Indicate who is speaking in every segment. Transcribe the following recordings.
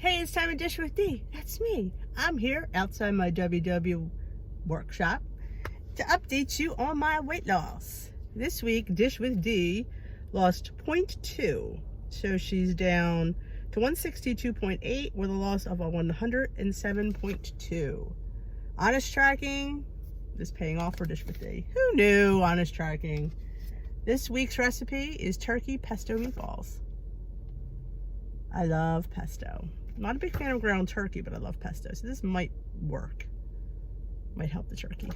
Speaker 1: Hey, it's time to Dish with D. That's me. I'm here outside my WW workshop to update you on my weight loss. This week, Dish with D lost 0.2. So she's down to 162.8 with a loss of a 107.2. Honest tracking is paying off for Dish with D. Who knew honest tracking? This week's recipe is turkey pesto meatballs. I love pesto. I'm not a big fan of ground turkey, but I love pesto. So this might work. Might help the turkey.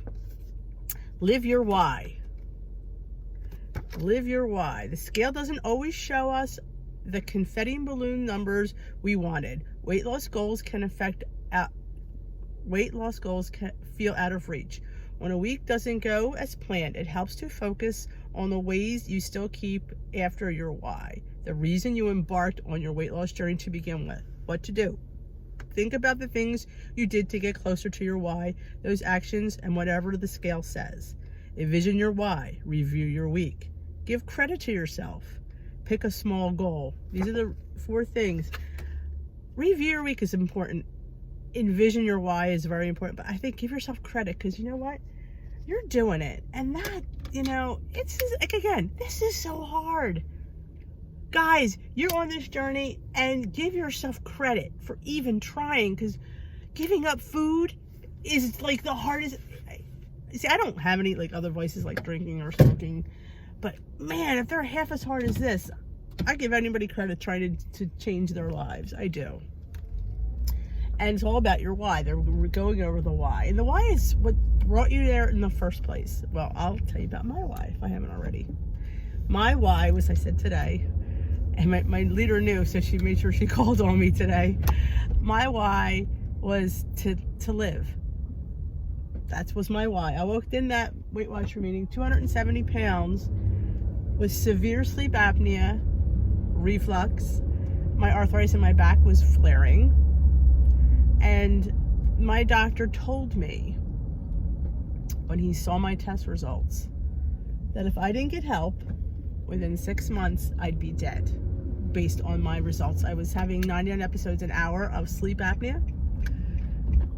Speaker 1: Live your why. Live your why. The scale doesn't always show us the confetti balloon numbers we wanted. Weight loss goals can feel out of reach. When a week doesn't go as planned, it helps to focus on the ways you still keep after your why. The reason you embarked on your weight loss journey to begin with. What to do. Think about the things you did to get closer to your why, those actions, and whatever the scale says. Envision your why. Review your week. Give credit to yourself. Pick a small goal. These are the 4 things. Review your week is important. Envision your why is very important, but I think give yourself credit, because you know what? You're doing it. And that, it's like, again, this is so hard. Guys, you're on this journey, and give yourself credit for even trying, because giving up food is like the hardest. See, I don't have any like other vices like drinking or smoking, but man, if they're half as hard as this, I give anybody credit trying to change their lives. I do. And it's all about your why. They're going over the why. And the why is what brought you there in the first place. Well, I'll tell you about my why if I haven't already. My why was, I said today, and my leader knew, so she made sure she called on me today. My why was to live. That was my why. I walked in that Weight Watcher meeting 270 pounds with severe sleep apnea, reflux. My arthritis in my back was flaring. And my doctor told me when he saw my test results that if I didn't get help within 6 months, I'd be dead based on my results. I was having 99 episodes an hour of sleep apnea.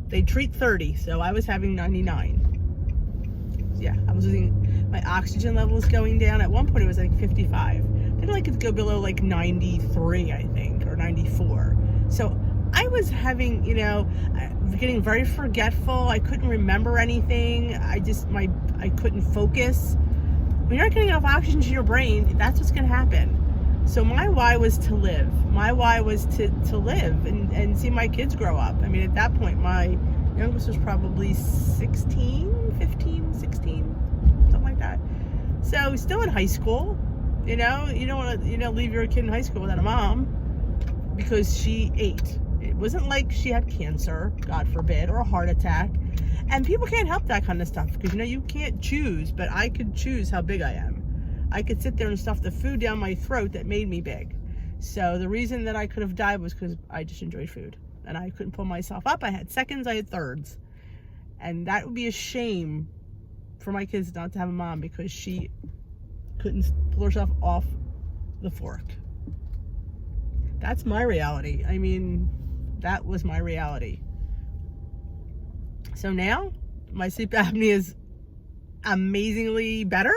Speaker 1: They treat 30, so I was having 99. Yeah, I was losing, my oxygen level was going down. At one point it was like 55. Then I could go below like 93, I think, or 94. So I was having, getting very forgetful. I couldn't remember anything. I couldn't focus. When you're not getting enough oxygen to your brain, that's what's going to happen. So my why was to live. My why was to live and see my kids grow up. I mean, at that point, my youngest was probably 16, 15, 16, something like that. So still in high school, you don't want to, leave your kid in high school without a mom because she ate. It wasn't like she had cancer, God forbid, or a heart attack. And people can't help that kind of stuff because, you can't choose, but I could choose how big I am. I could sit there and stuff the food down my throat that made me big. So the reason that I could have died was because I just enjoyed food. And I couldn't pull myself up. I had seconds, I had thirds. And that would be a shame for my kids not to have a mom because she couldn't pull herself off the fork. That's my reality. I mean, that was my reality. So now, my sleep apnea is amazingly better.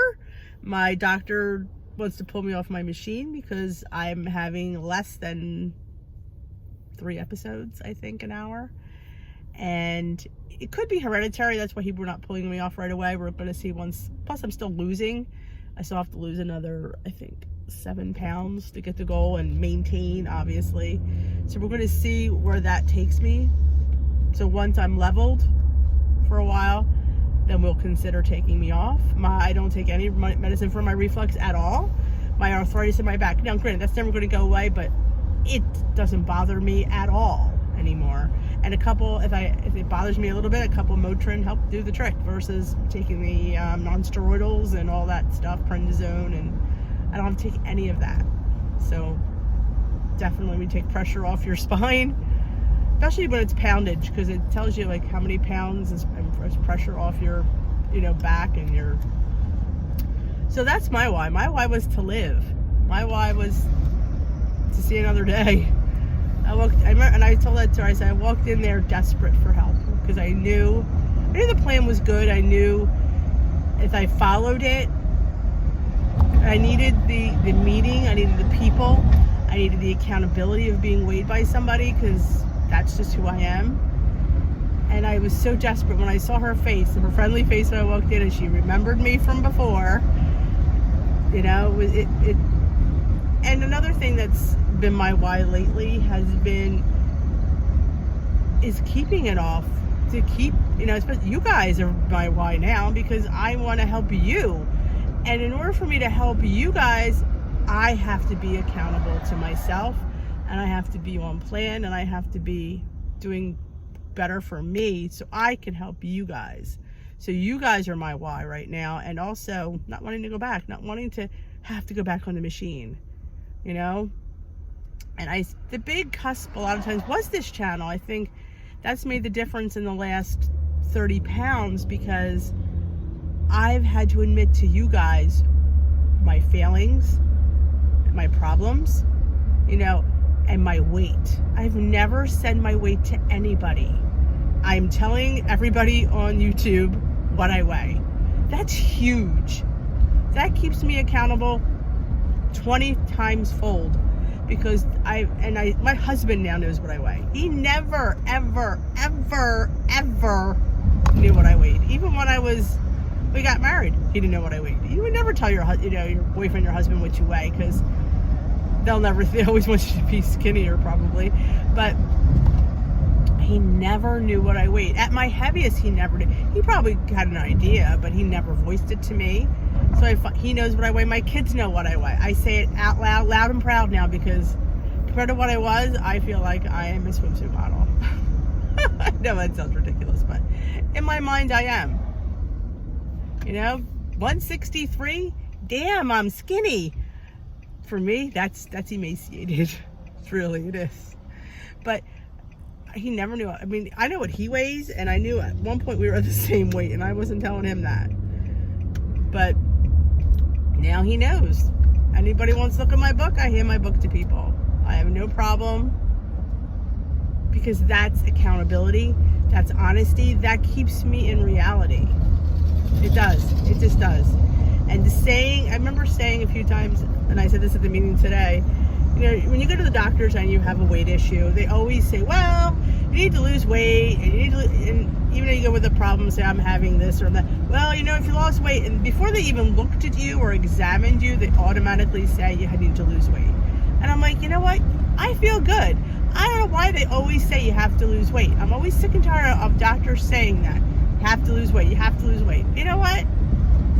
Speaker 1: My doctor wants to pull me off my machine because I'm having less than 3 episodes, I think, an hour. And it could be hereditary. That's why we're not pulling me off right away. We're going to see once. Plus, I'm still losing. I still have to lose another, I think, 7 pounds to get the goal and maintain, obviously. So we're going to see where that takes me. So once I'm leveled for a while, then we'll consider taking me off. I don't take any medicine for my reflux at all. My arthritis in my back. Now, granted, that's never going to go away, but it doesn't bother me at all anymore. And if it bothers me a little bit, a couple Motrin help do the trick versus taking the non-steroidals and all that stuff, prednisone, and I don't have to take any of that. So definitely we take pressure off your spine, especially when it's poundage, because it tells you like how many pounds is pressure off your back and your. So that's my why. My why was to live. My why was to see another day. I remember, and I told that to her, I said, I walked in there desperate for help because I knew the plan was good. I knew if I followed it, I needed the meeting, I needed the people, I needed the accountability of being weighed by somebody because that's just who I am. And I was so desperate when I saw her face, her friendly face when I walked in, and she remembered me from before. You know, it. And another thing that's been my why lately is keeping it off. To keep, you know, you guys are my why now because I want to help you. And in order for me to help you guys, I have to be accountable to myself, and I have to be on plan, and I have to be doing better for me so I can help you guys. So you guys are my why right now, and also not wanting to go back, not wanting to have to go back on the machine, you know. And the big cusp a lot of times was this channel. I think that's made the difference in the last 30 pounds because I've had to admit to you guys my failings, my problems, you know, and my weight. I've never said my weight to anybody. I'm telling everybody on YouTube what I weigh. That's huge. That keeps me accountable 20 times fold because my husband now knows what I weigh. He never, ever, ever, ever knew what I weighed. Even when we got married, he didn't know what I weighed. You would never tell your boyfriend, your husband what you weigh because they always want you to be skinnier probably. But he never knew what I weighed. At my heaviest, he never did. He probably had an idea, but he never voiced it to me. So he knows what I weigh. My kids know what I weigh. I say it out loud and proud now because compared to what I was, I feel like I am a swimsuit model. I know that sounds ridiculous, but in my mind, I am. You know, 163, damn, I'm skinny. For me, that's emaciated. It is. But he never knew. I mean, I know what he weighs, and I knew at one point we were the same weight, and I wasn't telling him that. But now he knows. Anybody wants to look at my book, I hand my book to people. I have no problem because that's accountability, that's honesty, that keeps me in reality. It does. It just does. And I remember saying a few times, and I said this at the meeting today, you know, when you go to the doctors and you have a weight issue, they always say, well, you need to lose weight, and even though you go with the problem, say, I'm having this or that, well, you know, if you lost weight, and before they even looked at you or examined you, they automatically say you need to lose weight. And I'm like, you know what? I feel good. I don't know why they always say you have to lose weight. I'm always sick and tired of doctors saying that. You have to lose weight. You have to lose weight. You know what?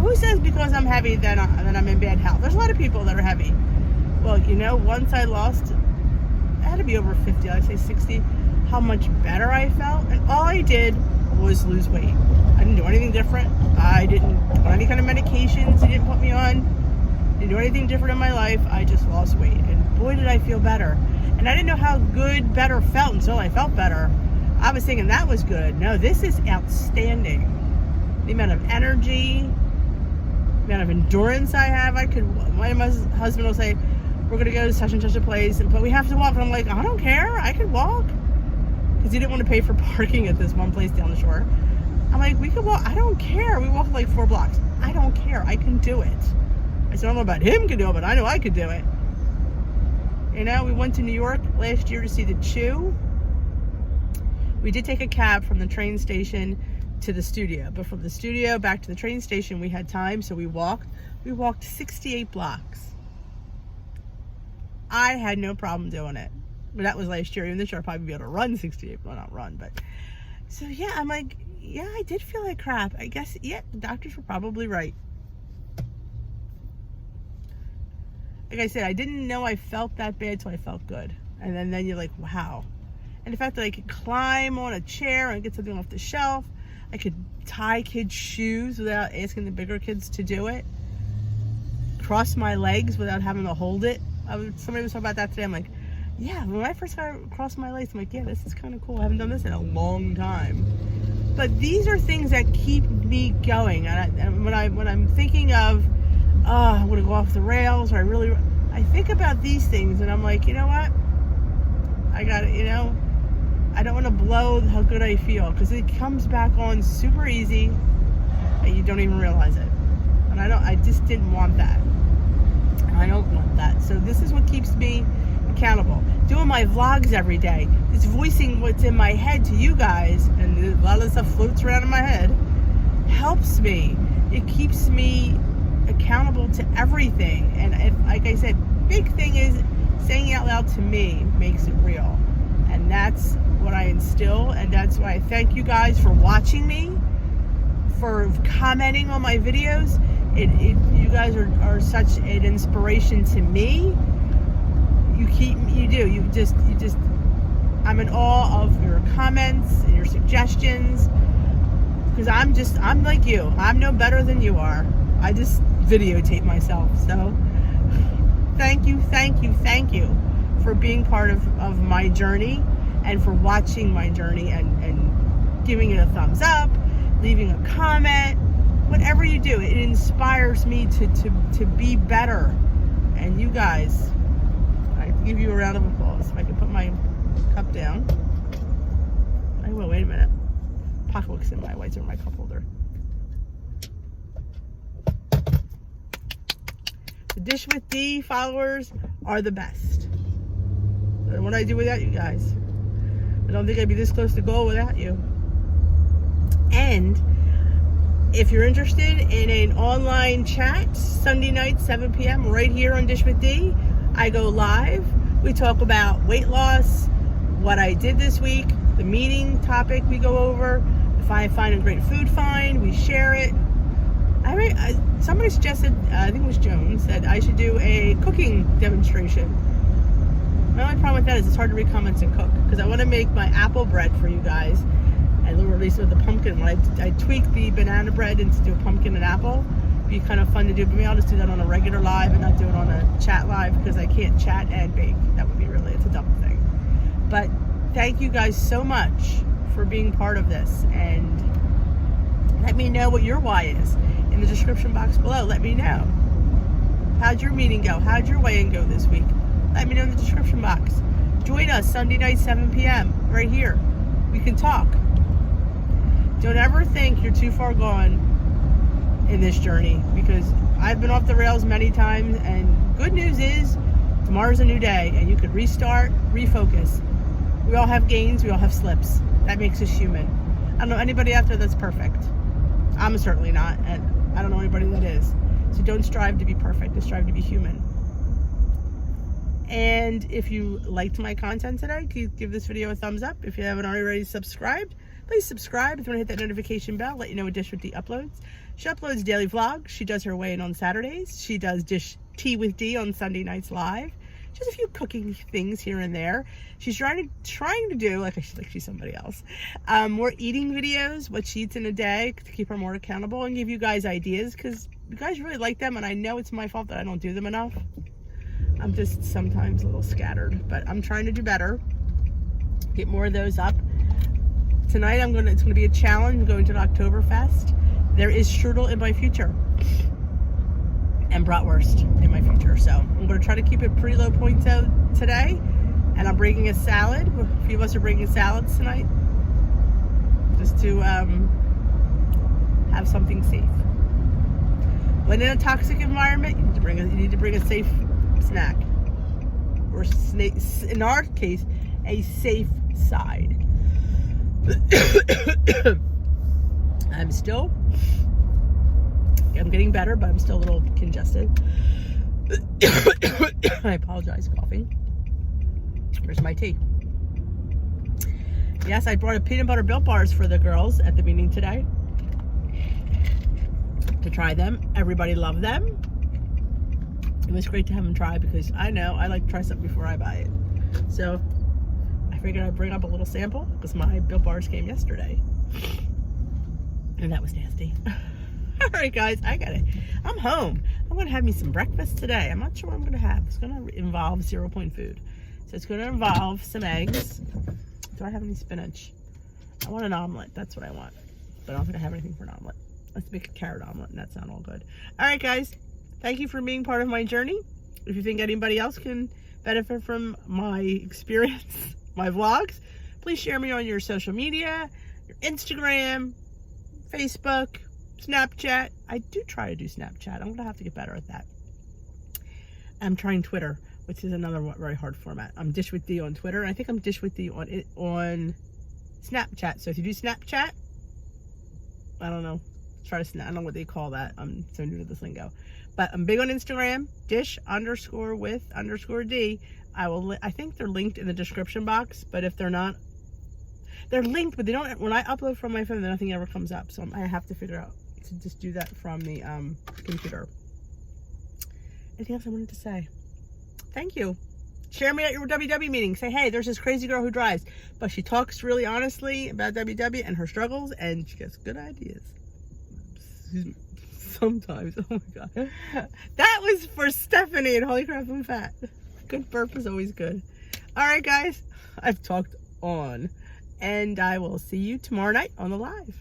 Speaker 1: Who says because I'm heavy that I'm in bad health? There's a lot of people that are heavy. Well, you know, once I lost, I had to be over 50, I'd say 60, how much better I felt. And all I did was lose weight. I didn't do anything different. I didn't put any kind of medications he didn't put me on. Didn't do anything different in my life. I just lost weight. And boy, did I feel better. And I didn't know how good better felt until I felt better. I was thinking that was good. No, this is outstanding. The amount of energy, the amount of endurance I have. My husband will say, we're going to go to such and such a place, but we have to walk. And I'm like, I don't care. I could walk. Because he didn't want to pay for parking at this one place down the shore. I'm like, we could walk. I don't care. We walked like 4 blocks. I don't care. I can do it. I said, I don't know about him can do it, but I know I could do it. You know, we went to New York last year to see the Chew. We did take a cab from the train station to the studio, but from the studio back to the train station, we had time, so we walked. We walked 68 blocks. I had no problem doing it. But that was last year. Even this year, I'll probably be able to run 68. Well, not run, but. So, yeah, I'm like, yeah, I did feel like crap. I guess, yeah, the doctors were probably right. Like I said, I didn't know I felt that bad till I felt good. And then you're like, wow. And the fact that I could climb on a chair and get something off the shelf. I could tie kids' shoes without asking the bigger kids to do it. Cross my legs without having to hold it. Somebody was talking about that today. I'm like, yeah, when I first got across my legs, I'm like, yeah, this is kind of cool. I haven't done this in a long time. But these are things that keep me going. And when I'm thinking of, I'm going to go off the rails, or I think about these things, and I'm like, you know what? I got it, you know. I don't want to blow how good I feel, because it comes back on super easy and you don't even realize it. And I just didn't want that. I don't want that. So this is what keeps me accountable. Doing my vlogs every day, just voicing what's in my head to you guys, and a lot of stuff floats around in my head, helps me. It keeps me accountable to everything. And if, like I said, big thing is saying it out loud to me makes it real. And that's what I instill, and that's why I thank you guys for watching me, for commenting on my videos. You guys are such an inspiration to me. I'm in awe of your comments and your suggestions, because I'm like you. I'm no better than you are. I just videotape myself. So thank you for being part of my journey, and for watching my journey, and giving it a thumbs up, leaving a comment, whatever you do. It inspires me to be better. And you guys, I give you a round of applause. If I can put my cup down. I will. Wait a minute. Pocketbook's in my whites or my cup holder. The Dish with D followers are the best. And what I do without you guys. I don't think I'd be this close to goal without you. And if you're interested in an online chat, Sunday night, 7 p.m., right here on Dish with D, I go live. We talk about weight loss, what I did this week, the meeting topic we go over. If I find a great food find, we share it. Somebody suggested, I think it was Jones, that I should do a cooking demonstration. My only problem with that is it's hard to read comments and cook, because I want to make my apple bread for you guys, and we'll release it with the pumpkin one. I tweaked the banana bread into do pumpkin and apple. It'd be kind of fun to do, but maybe I'll just do that on a regular live and not do it on a chat live, because I can't chat and bake. That would be it's a double thing. But thank you guys so much for being part of this, and let me know what your why is in the description box below. Let me know. How'd your meeting go? How'd your weigh-in go this week? Let me know in the description box. Join us Sunday night, 7 p.m. right here. We can talk. Don't ever think you're too far gone in this journey, because I've been off the rails many times, and good news is tomorrow's a new day, and you could restart, refocus. We all have gains, we all have slips. That makes us human. I don't know anybody out there that's perfect. I'm certainly not, and I don't know anybody that is. So don't strive to be perfect, just strive to be human. And if you liked my content today, give this video a thumbs up. If you haven't already subscribed, please subscribe. If you want to hit that notification bell, let you know when Dish with D uploads. She uploads daily vlogs. She does her weigh-in on Saturdays. She does Dish Tea with D on Sunday nights live. Just a few cooking things here and there. She's trying to do, like she's somebody else, more eating videos, what she eats in a day, to keep her more accountable and give you guys ideas, because you guys really like them, and I know it's my fault that I don't do them enough. I'm just sometimes a little scattered, but I'm trying to do better. Get more of those up. Tonight it's gonna be a challenge. I'm going to an Oktoberfest. There is strudel in my future, and bratwurst in my future. So I'm gonna try to keep it pretty low points out today. And I'm bringing a salad. A few of us are bringing salads tonight, just to have something safe. When in a toxic environment, you need to bring a safe snack, or in our case, a safe side. I'm getting better, but I'm still a little congested. I apologize, coughing. Where's my tea? Yes, I brought a peanut butter Built Bars for the girls at the meeting today to try them. Everybody loved them. It was great to have them try, because I know I like to try something before I buy it. So I figured I'd bring up a little sample, because my Built Bars came yesterday, and that was nasty. All right, guys, I got it. I'm home. I'm gonna have me some breakfast today. I'm not sure what I'm gonna have. It's gonna involve 0 point food. So it's gonna involve some eggs. Do I have any spinach? I want an omelet. That's what I want. But I don't think I have anything for an omelet. Let's make a carrot omelet, and that sounds all good. All right, guys. Thank you for being part of my journey. If you think anybody else can benefit from my experience, my vlogs. Please share me on your social media, your Instagram, Facebook, Snapchat. I do try to do Snapchat. I'm gonna have to get better at that. I'm trying Twitter, which is another very hard format. I'm Dish with D on Twitter, and I think I'm Dish with D on Snapchat. So if you do Snapchat, I don't know. I don't know what they call that. I'm so new to this lingo. But I'm big on Instagram, dish_with_D. I think they're linked in the description box, but if they're not, they're linked, but they don't, when I upload from my phone, nothing ever comes up. So I have to figure out to just do that from the computer. Anything else I wanted to say? Thank you. Share me at your WW meeting. Say, hey, there's this crazy girl who drives, but she talks really honestly about WW and her struggles, and she gets good ideas. Sometimes. Oh my God. That was for Stephanie and Holy Crap, I'm Fat. Good burp is always good. All right, guys. I've talked on, and I will see you tomorrow night on the live.